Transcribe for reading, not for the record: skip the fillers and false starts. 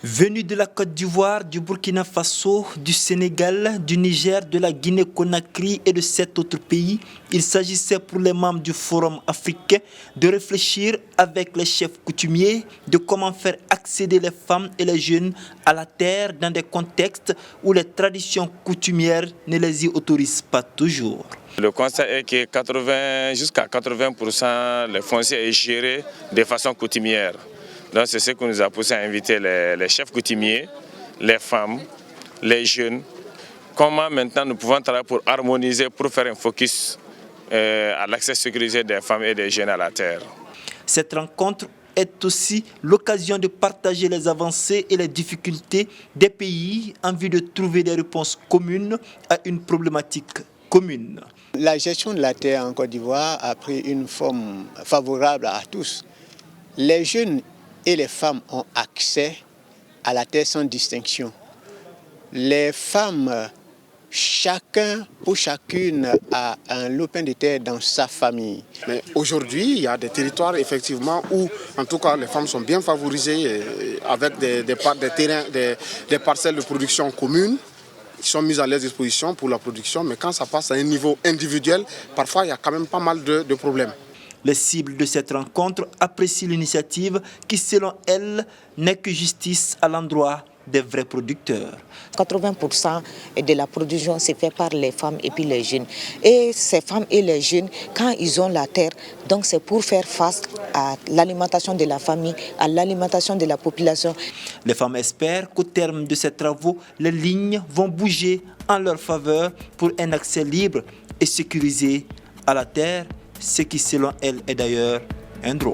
Venus de la Côte d'Ivoire, du Burkina Faso, du Sénégal, du Niger, de la Guinée-Conakry et de 7 autres pays, il s'agissait pour les membres du Forum africain de réfléchir avec les chefs coutumiers de comment faire accéder les femmes et les jeunes à la terre dans des contextes où les traditions coutumières ne les y autorisent pas toujours. Le constat est que jusqu'à 80% les fonciers est géré de façon coutumière. Donc c'est ce qui nous a poussé à inviter les chefs coutumiers, les femmes, les jeunes. Comment maintenant nous pouvons travailler pour harmoniser, pour faire un focus à l'accès sécurisé des femmes et des jeunes à la terre. Cette rencontre est aussi l'occasion de partager les avancées et les difficultés des pays en vue de trouver des réponses communes à une problématique commune. La gestion de la terre en Côte d'Ivoire a pris une forme favorable à tous. Les jeunes et les femmes ont accès à la terre sans distinction. Les femmes, chacun ou chacune a un lopin de terre dans sa famille. Mais aujourd'hui, il y a des territoires effectivement où, en tout cas, les femmes sont bien favorisées avec des parcelles de production communes qui sont mises à leur disposition pour la production. Mais quand ça passe à un niveau individuel, parfois il y a quand même pas mal de problèmes. Les cibles de cette rencontre apprécient l'initiative qui, selon elles, n'est que justice à l'endroit des vrais producteurs. 80% de la production se fait par les femmes et puis les jeunes. Et ces femmes et les jeunes, quand ils ont la terre, donc c'est pour faire face à l'alimentation de la famille, à l'alimentation de la population. Les femmes espèrent qu'au terme de ces travaux, les lignes vont bouger en leur faveur pour un accès libre et sécurisé à la terre, ce qui selon elles est d'ailleurs un droit.